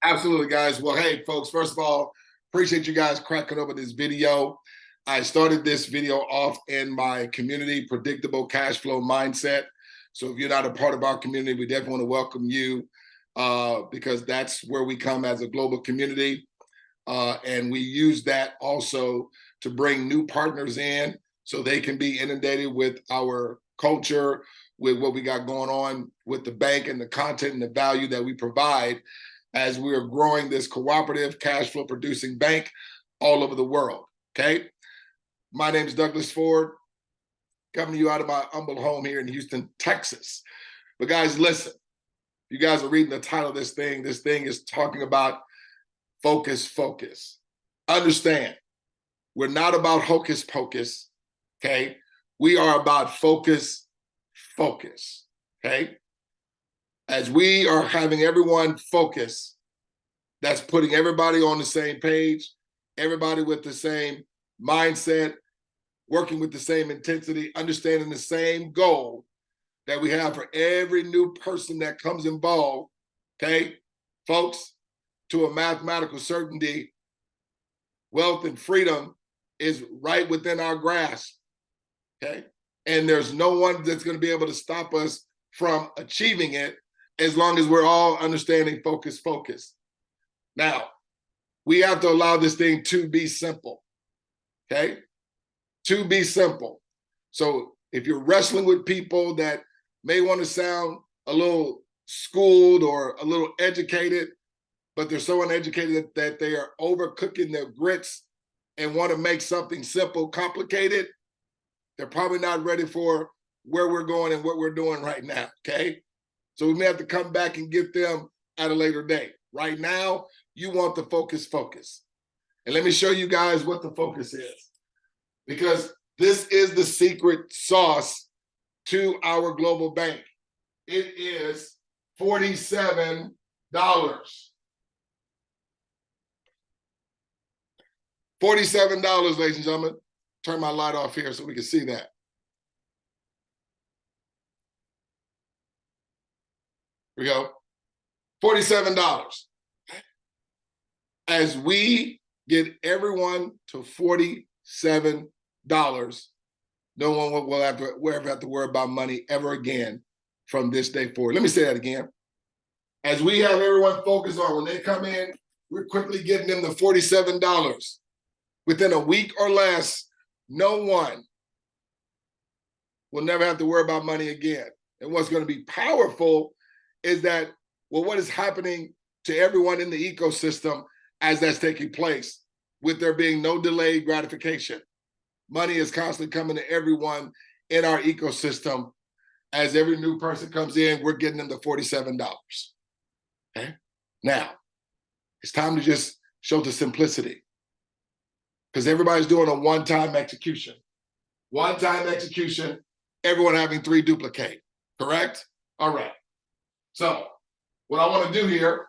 Absolutely, guys. Well, hey, folks, first of all, appreciate you guys cracking over this video. I started this video off in my community, Predictable Cash Flow Mindset. So if you're not a part of our community, we definitely want to welcome you because that's where we come as a global community. And we use that also to bring new partners in so they can be inundated with our culture, with what we got going on with the bank and the content and the value that we provide as we are growing this cooperative cash flow producing bank all over the world, okay? My name is Douglas Ford, coming to you out of my humble home here in Houston, Texas. But guys, listen, you guys are reading the title of this thing. This thing is talking about focus, focus. Understand, we're not about hocus pocus, okay? We are about focus, focus, okay? As we are having everyone focus, that's putting everybody on the same page, everybody with the same mindset, working with the same intensity, understanding the same goal that we have for every new person that comes involved, okay? Folks, to a mathematical certainty, wealth and freedom is right within our grasp, okay? And there's no one that's gonna be able to stop us from achieving it as long as we're all understanding focus, focus. Now, we have to allow this thing to be simple, okay? To be simple. So if you're wrestling with people that may want to sound a little schooled or a little educated, but they're so uneducated that they are overcooking their grits and want to make something simple complicated, they're probably not ready for where we're going and what we're doing right now, okay? So we may have to come back and get them at a later date. Right now, you want the focus, focus. And let me show you guys what the focus is, because this is the secret sauce to our global bank. It is $47. $47, ladies and gentlemen. Turn my light off here so we can see that. Here we go. $47. As we get everyone to $47, no one will ever have to worry about money ever again from this day forward. Let me say that again. As we have everyone focused on when they come in, we're quickly getting them to $47. Within a week or less, no one will never have to worry about money again. And what's going to be powerful is that, well, what is happening to everyone in the ecosystem as that's taking place, with there being no delayed gratification. Money is constantly coming to everyone in our ecosystem. As every new person comes in, we're getting them to $47. Okay? Now, it's time to just show the simplicity, because everybody's doing a one-time execution. One-time execution, everyone having 3 duplicate, correct? All right. So what I want to do here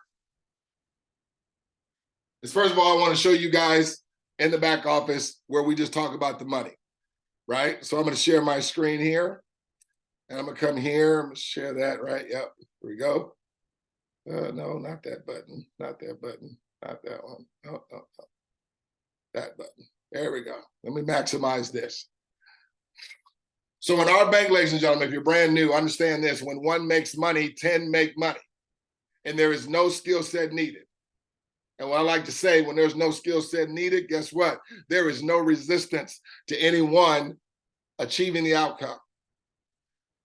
is, first of all, I want to show you guys in the back office where we just talk about the money, right? So I'm going to share my screen here, and I'm going to come here. I'm going to share that, right? Yep, here we go. No, not that button, not that button, not that one. No. That button. There we go. Let me maximize this. So in our bank, ladies and gentlemen, if you're brand new, understand this: when one makes money, 10 make money, and there is no skill set needed. And what I like to say, when there's no skill set needed, guess what? There is no resistance to anyone achieving the outcome.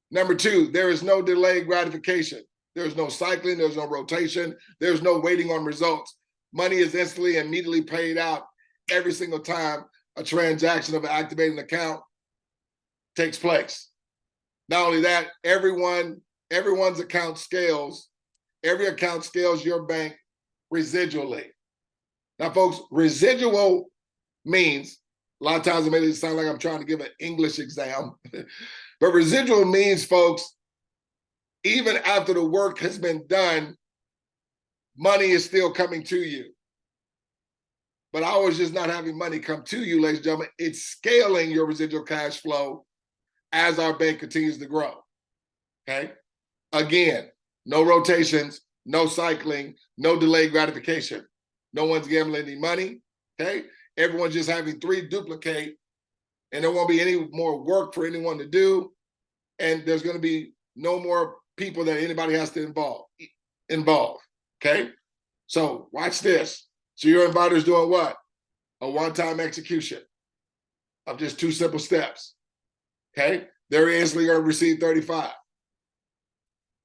Number 2, there is no delayed gratification. There's no cycling, there's no rotation, there's no waiting on results. Money is instantly and immediately paid out every single time a transaction of an activating account takes place. Not only that, everyone's account scales. Every account scales your bank residually. Now, folks, residual means, a lot of times it makes it sound like I'm trying to give an English exam, but residual means, folks, even after the work has been done, money is still coming to you. But ours is not having money come to you, ladies and gentlemen. It's scaling your residual cash flow as our bank continues to grow, okay? Again, no rotations, no cycling, no delayed gratification. No one's gambling any money, okay? Everyone's just having 3 duplicate, and there won't be any more work for anyone to do, and there's gonna be no more people that anybody has to involve, okay? So watch this. So your inviter's doing what? A one-time execution of just 2 simple steps, okay? They're instantly gonna receive 35.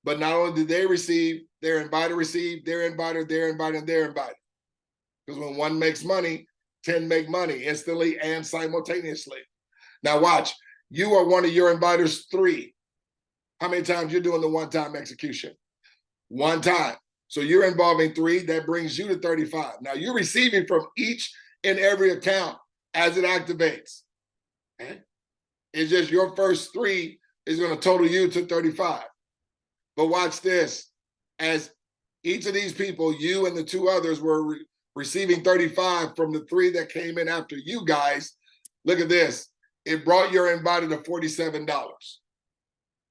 But not only did they receive, their inviter received, their inviter, their inviter, and their inviter. Because when one makes money, 10 make money instantly and simultaneously. Now watch, you are one of your inviters 3. How many times you're doing the one-time execution? 1 time. So you're involving 3, that brings you to 35. Now you're receiving from each and every account as it activates. Okay? It's just your first 3 is gonna total you to 35. But watch this, as each of these people, you and the 2 others were receiving 35 from the 3 that came in after you guys, look at this. It brought your inviter to $47.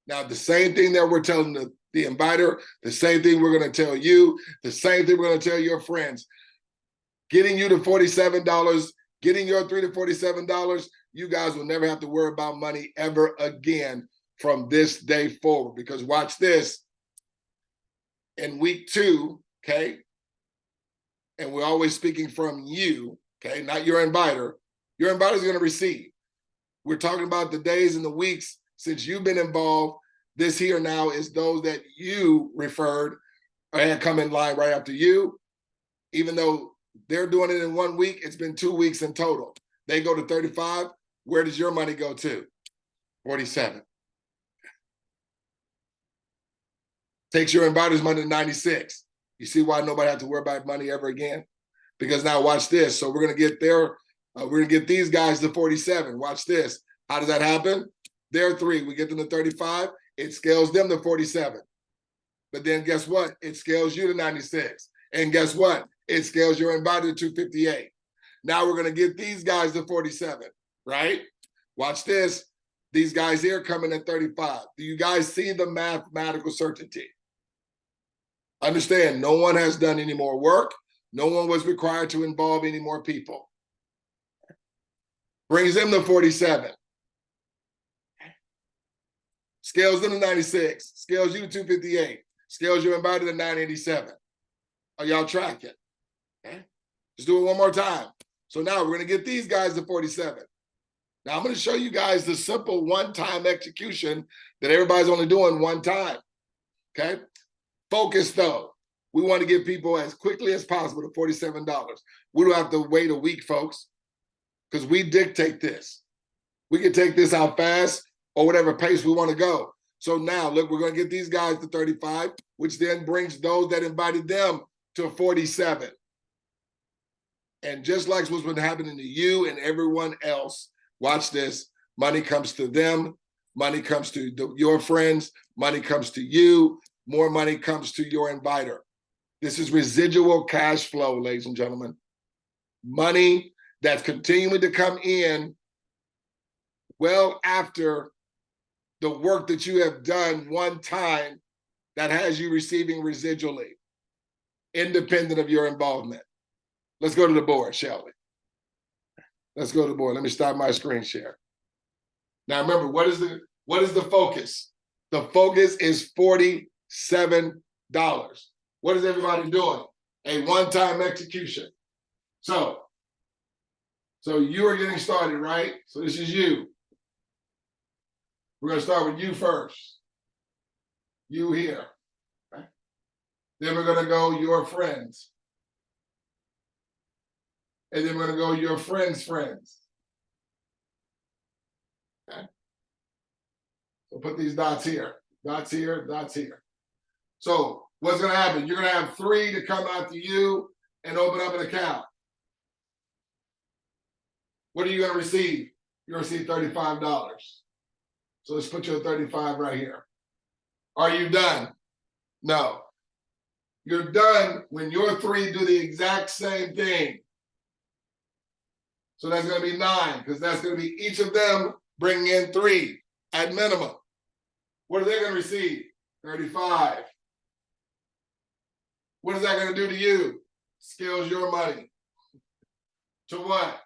Now, the same thing that we're telling the inviter, the same thing we're gonna tell you, the same thing we're gonna tell your friends. Getting you to $47, getting your 3 to $47, you guys will never have to worry about money ever again from this day forward. Because watch this, in week 2, okay, and we're always speaking from you, okay, not your inviter is gonna receive. We're talking about the days and the weeks since you've been involved. This here now is those that you referred or had come in line right after you. Even though they're doing it in 1 week, it's been 2 weeks in total. They go to 35, where does your money go to? 47. Takes your inviter's money to 96. You see why nobody had to worry about money ever again? Because now watch this. So we're gonna get we're gonna get these guys to 47. Watch this. How does that happen? They're 3, we get them to 35, it scales them to 47. But then guess what? It scales you to 96. And guess what? It scales your inviter to 258. Now we're gonna get these guys to 47, right? Watch this. These guys here coming at 35. Do you guys see the mathematical certainty? Understand, no one has done any more work. No one was required to involve any more people. Brings them to 47. Scales them to 96. Scales you to 258. Scales your inviter to 987. Are y'all tracking? Okay. Let's do it one more time. So now we're going to get these guys to 47. Now I'm going to show you guys the simple one-time execution that everybody's only doing 1 time. Okay? Focus though. We want to get people as quickly as possible to $47. We don't have to wait a week, folks, because we dictate this. We can take this out fast or whatever pace we want to go. So now, look, we're going to get these guys to 35, which then brings those that invited them to 47. And just like what's been happening to you and everyone else, watch this. Money comes to them. Money comes to your friends. Money comes to you. More money comes to your inviter. This is residual cash flow, ladies and gentlemen. Money that's continuing to come in well after the work that you have done 1 time that has you receiving residually, independent of your involvement. Let's go to the board, shall we? Let's go to the board. Let me stop my screen share. Now remember, what is the focus? The focus is $47. What is everybody doing? A one-time execution. So you are getting started, right? So this is you. We're going to start with you first. You here. Right? Then we're going to go your friends. And then we're going to go your friends' friends. Okay? So put these dots here. Dots here, dots here. So what's going to happen? You're going to have 3 to come after you and open up an account. What are you going to receive? You're going to receive $35. So let's put your 35 right here. Are you done? No. You're done when your 3 do the exact same thing. So that's going to be 9, because that's going to be each of them bringing in 3 at minimum. What are they going to receive? 35. What is that going to do to you? Scales your money. To what?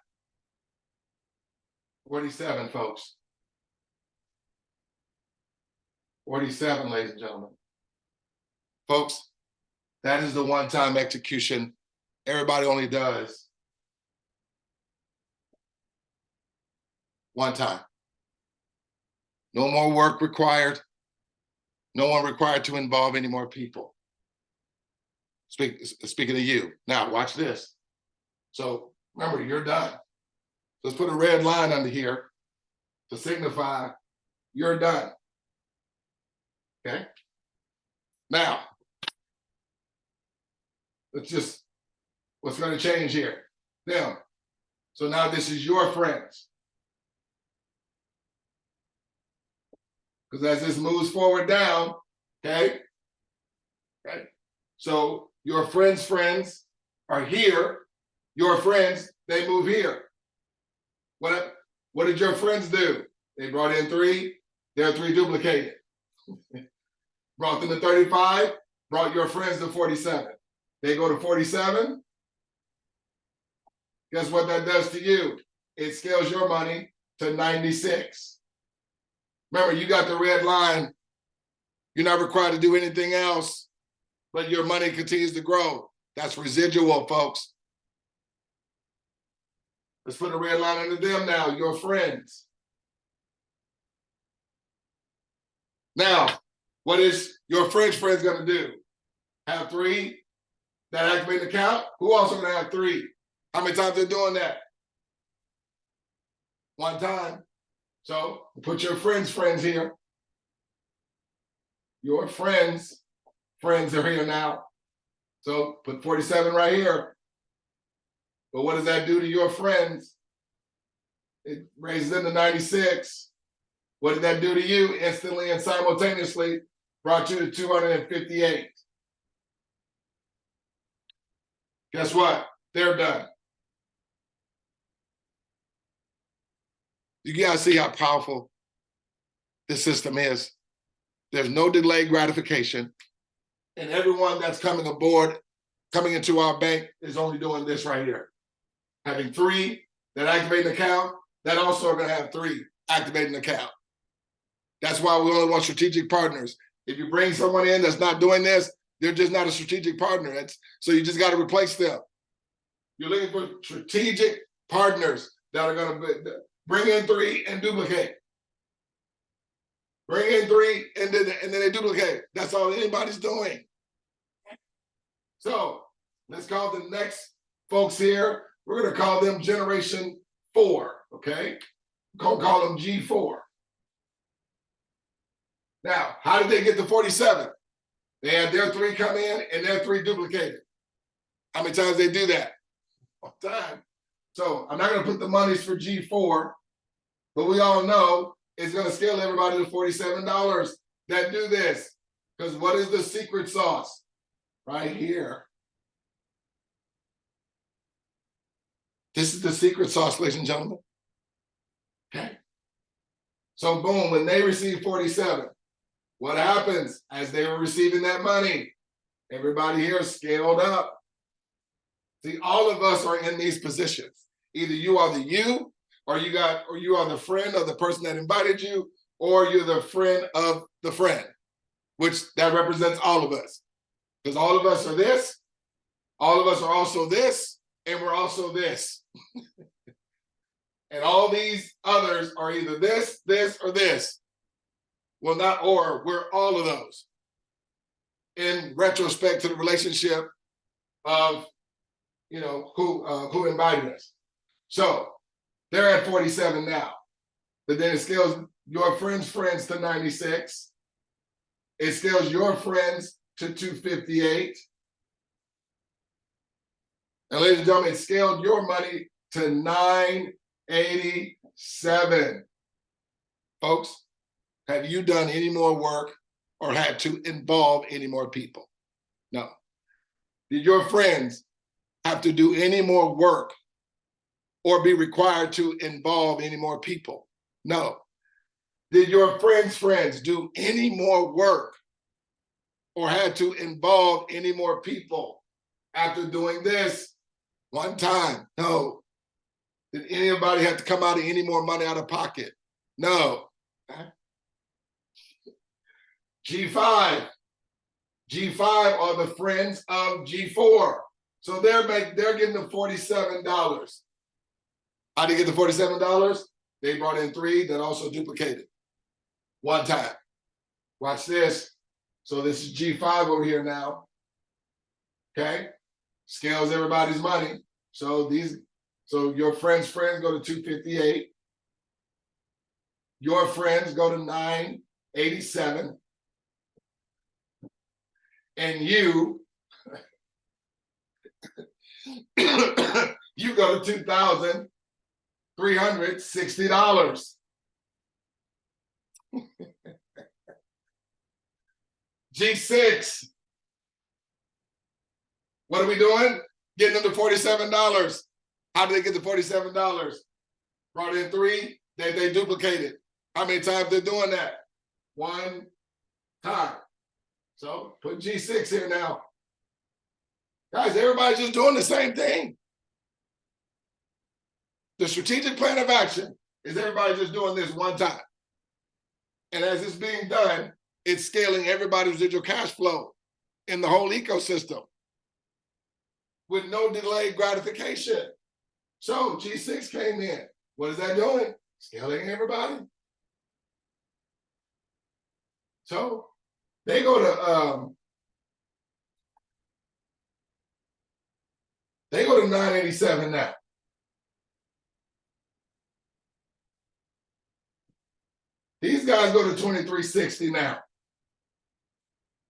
47, folks. 47, ladies and gentlemen. Folks, that is the one-time execution. Everybody only does one time. No more work required. No one required to involve any more people. Speaking of you. Now, watch this. So remember, you're done. Let's put a red line under here to signify you're done. Okay? Now, what's going to change here? Now, so now this is your friends. Because as this moves forward down, okay? So your friends' friends are here. Your friends, they move here. What did your friends do? They brought in 3, their 3 duplicated. Brought them to 35, brought your friends to 47. They go to 47. Guess what that does to you? It scales your money to 96. Remember, you got the red line. You're not required to do anything else, but your money continues to grow. That's residual, folks. Let's put a red line under them now, your friends. Now, what is your friend's going to do? Have 3 that activate an account? Who also going to have 3? How many times they're doing that? 1 time. So put your friends here. Your friends are here now. So put 47 right here. But what does that do to your friends? It raises them to 96. What did that do to you? Instantly and simultaneously brought you to 258. Guess what? They're done. You gotta see how powerful this system is. There's no delayed gratification. And everyone that's coming aboard, coming into our bank, is only doing this right here. Having 3 that activate an account, that also are gonna have 3 activate an account. That's why we only want strategic partners. If you bring someone in that's not doing this, they're just not a strategic partner. So you just gotta replace them. You're looking for strategic partners that are gonna bring in 3 and duplicate. Bring in 3 and then they duplicate. That's all anybody's doing. So let's call the next folks here. We're gonna call them Generation 4, okay? We're gonna call them G4. Now, how did they get to 47? They had their 3 come in and their 3 duplicated. How many times they do that? One time. So I'm not gonna put the monies for G4, but we all know it's gonna scale everybody to $47 that do this. Because what is the secret sauce? Right here. This is the secret sauce, ladies and gentlemen. Okay. So boom, when they receive 47, what happens as they were receiving that money? Everybody here scaled up. See, all of us are in these positions. Either you are the you, or you are the friend of the person that invited you, or you're the friend of the friend, which that represents all of us. Because all of us are this, all of us are also this, and we're also this. And all these others are either this, or this. Well, not or, we're all of those. In retrospect to the relationship of, who invited us. So they're at 47 now, but then it scales your friends' friends to 96. It scales your friends to 258. And ladies and gentlemen, it scaled your money to 987. Folks, have you done any more work or had to involve any more people? No. Did your friends have to do any more work or be required to involve any more people? No. Did your friends' friends do any more work or had to involve any more people after doing this one time? No. Did anybody have to come out of any more money out of pocket? No. G5. G5 are the friends of G4. So they're getting the $47. How did they get the $47? They brought in 3 that also duplicated one time. Watch this. So this is G5 over here now. Okay? Scales everybody's money. So your friends' friends go to 258. Your friends go to 987. And you you go to $2,360. G6. What are we doing? Getting them to $47. How did they get the $47? Brought in 3 that they duplicated. How many times they're doing that? 1 time. So put G6 here now. Guys, everybody's just doing the same thing. The strategic plan of action is everybody just doing this one time. And as it's being done, it's scaling everybody's residual cash flow in the whole ecosystem with no delayed gratification. So G6 came in. What is that doing? Scaling everybody. So they go to 987 now. These guys go to 2360 now.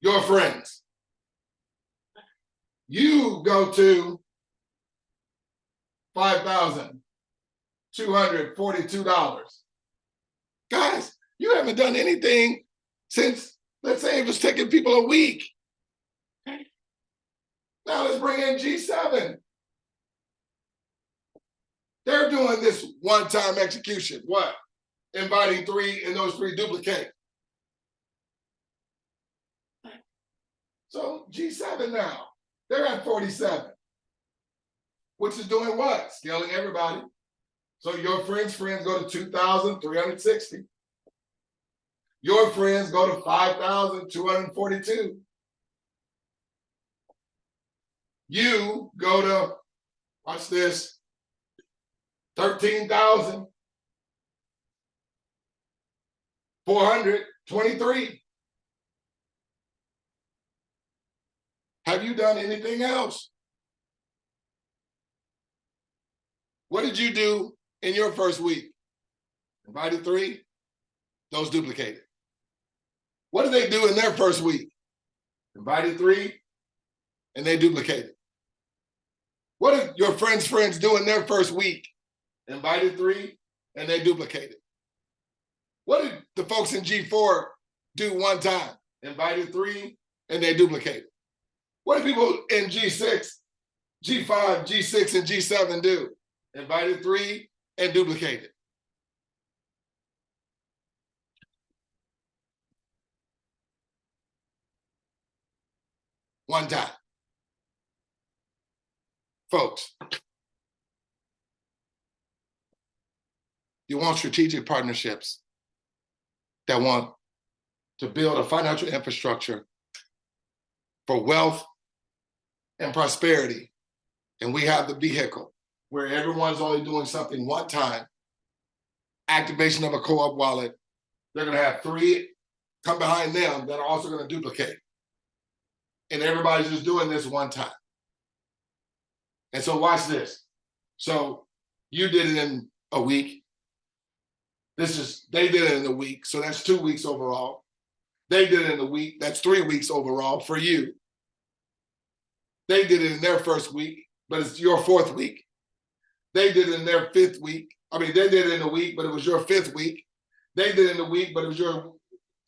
Your friends. You go to $5,242. Guys, you haven't done anything since, let's say it was taking people a week. Now let's bring in G7. They're doing this one-time execution. What? Inviting 3 and those 3 duplicate. So G7 now, they're at 47, which is doing what? Scaling everybody. So your friends go to 2,360. Your friends go to 5,242. You go to, watch this, 13,423. Have you done anything else? What did you do in your first week? Invited 3, those duplicated. What did they do in their first week? Invited 3, and they duplicated. What did your friends' friends do in their first week? Invited 3, and they duplicated. What did the folks in G4 do one time? Invited 3, and they duplicated. What do people in G6, G5, G6, and G7 do? Invited 3 and duplicated. One time. Folks, you want strategic partnerships that want to build a financial infrastructure for wealth and prosperity. And we have the vehicle where everyone's only doing something one time. Activation of a co-op wallet. They're going to have 3 come behind them that are also going to duplicate. And everybody's just doing this one time. And so watch this. So you did it in a week. They did it in a week. So that's 2 weeks overall. They did it in a week. That's 3 weeks overall for you. They did it in their first week, but it's your 4th week. They did it in their 5th week. I mean, they did it in a week, but it was your 5th week. They did it in a week, but it was your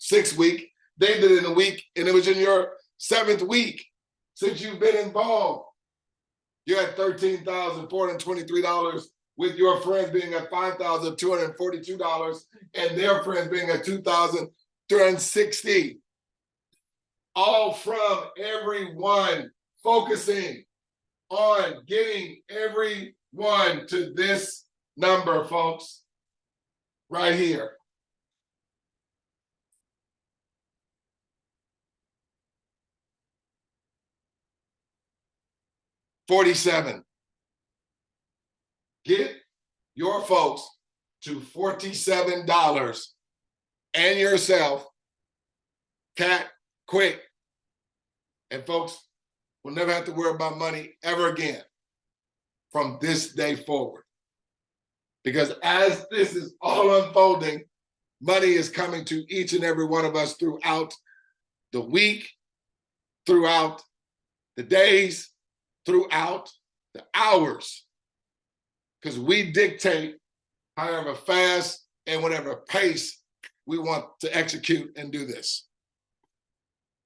6th week. They did it in a week, and it was in your 7th week since you've been involved. You're at $13,423 with your friends being at $5,242 and their friends being at $2,360. all from everyone, focusing on getting everyone to this number, folks, right here. $47. Get your folks to $47 and yourself, cat, quick. And folks, we'll never have to worry about money ever again from this day forward. Because as this is all unfolding, money is coming to each and every one of us throughout the week, throughout the days, throughout the hours. Because we dictate however fast and whatever pace we want to execute and do this.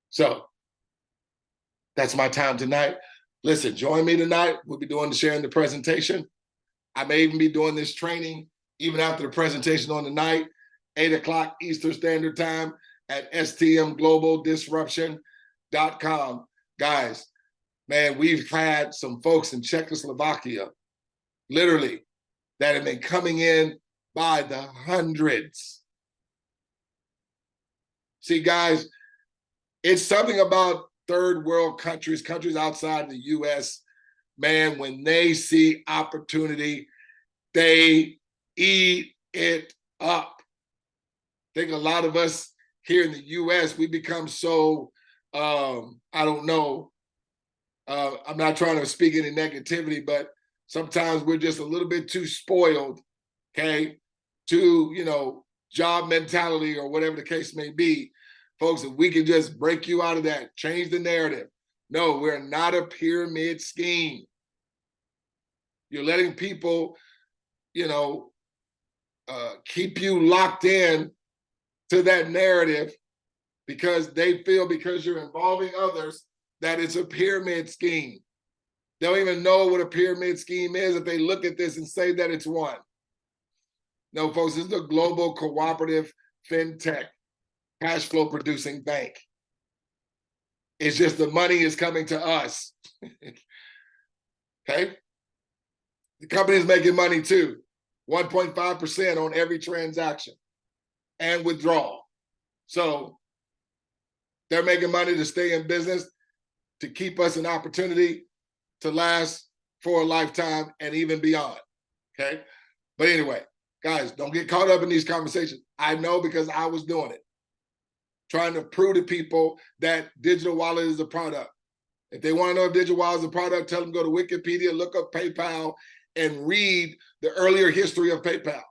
So that's my time tonight. Listen, join me tonight. We'll be sharing the presentation. I may even be doing this training even after the presentation on the night, 8 o'clock Eastern Standard Time at stmglobalDisruption.com. Guys, man, we've had some folks in Czechoslovakia, literally, that have been coming in by the hundreds. See, guys, it's something about third world countries, countries outside the US, man, when they see opportunity, they eat it up. I think a lot of us here in the US, we become so, I don't know, I'm not trying to speak any negativity, but sometimes we're just a little bit too spoiled, okay, to, job mentality or whatever the case may be. Folks, if we can just break you out of that, change the narrative. No, we're not a pyramid scheme. You're letting people, keep you locked in to that narrative because they feel because you're involving others that it's a pyramid scheme. They don't even know what a pyramid scheme is if they look at this and say that it's one. No, folks, this is a global cooperative fintech cash flow producing bank. It's just the money is coming to us. Okay? The company is making money too, 1.5% on every transaction and withdrawal. So they're making money to stay in business, to keep us an opportunity to last for a lifetime and even beyond, okay? But anyway, guys, don't get caught up in these conversations. I know because I was doing it, trying to prove to people that digital wallet is a product. If they want to know if digital wallet is a product, tell them go to Wikipedia, look up PayPal, and read the earlier history of PayPal.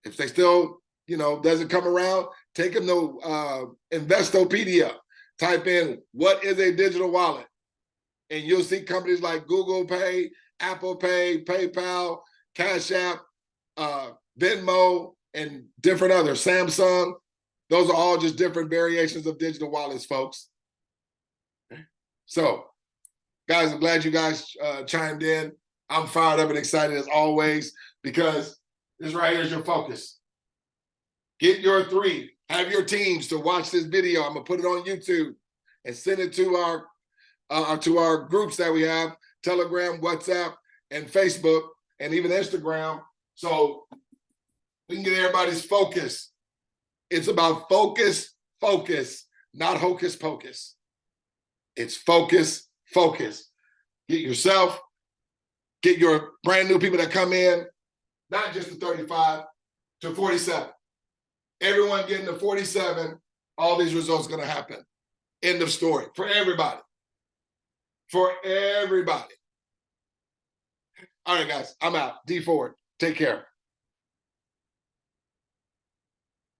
If they still, doesn't come around, take them to Investopedia. Type in, what is a digital wallet? And you'll see companies like Google Pay, Apple Pay, PayPal, Cash App, Venmo, and different others, Samsung. Those are all just different variations of digital wallets, folks. So, guys, I'm glad you guys chimed in. I'm fired up and excited as always because this right here is your focus. Get your 3. Have your teams to watch this video. I'm gonna put it on YouTube and send it to our groups that we have, Telegram, WhatsApp, and Facebook, and even Instagram, so we can get everybody's focus. It's about focus, not hocus pocus. It's focus. Get yourself, get your brand new people that come in, not just to 35, to 47. Everyone getting to 47, all these results are gonna happen. End of story, for everybody. For everybody. All right, guys, I'm out. D Forward. Take care.